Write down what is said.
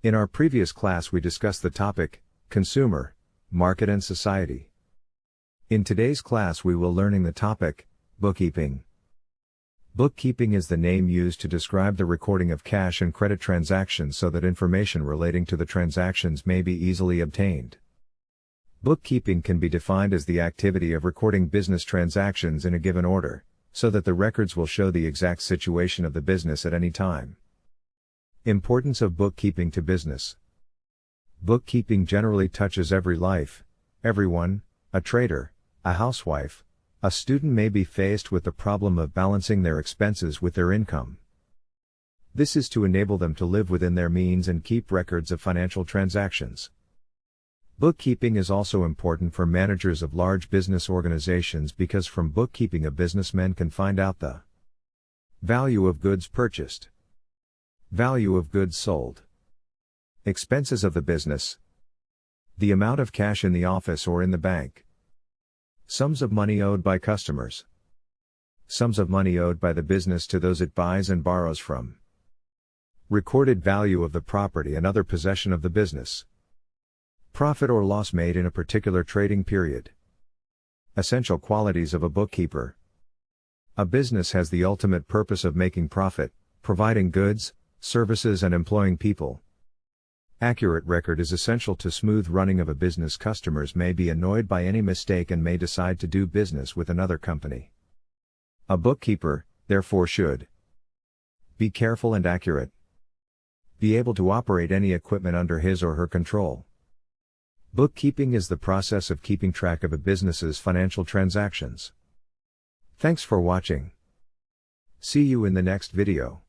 In our previous class we discussed the topic, consumer, market and society. In today's class we will learning the topic, bookkeeping. Bookkeeping is the name used to describe the recording of cash and credit transactions so that information relating to the transactions may be easily obtained. Bookkeeping can be defined as the activity of recording business transactions in a given order, so that the records will show the exact situation of the business at any time. Importance of bookkeeping to business. Bookkeeping generally touches every life. Everyone, a trader, a housewife, a student may be faced with the problem of balancing their expenses with their income. This is to enable them to live within their means and keep records of financial transactions. Bookkeeping is also important for managers of large business organizations because from bookkeeping a businessman can find out the value of goods purchased, value of goods sold, expenses of the business, the amount of cash in the office or in the bank, sums of money owed by customers, sums of money owed by the business to those it buys and borrows from, recorded value of the property and other possession of the business, profit or loss made in a particular trading period. Essential qualities of a bookkeeper. A business has the ultimate purpose of making profit, providing goods, services and employing people. Accurate record is essential to smooth running of a business. Customers may be annoyed by any mistake and may decide to do business with another company. A bookkeeper, therefore, should be careful and accurate, be able to operate any equipment under his or her control. Bookkeeping is the process of keeping track of a business's financial transactions. Thanks for watching. See you in the next video.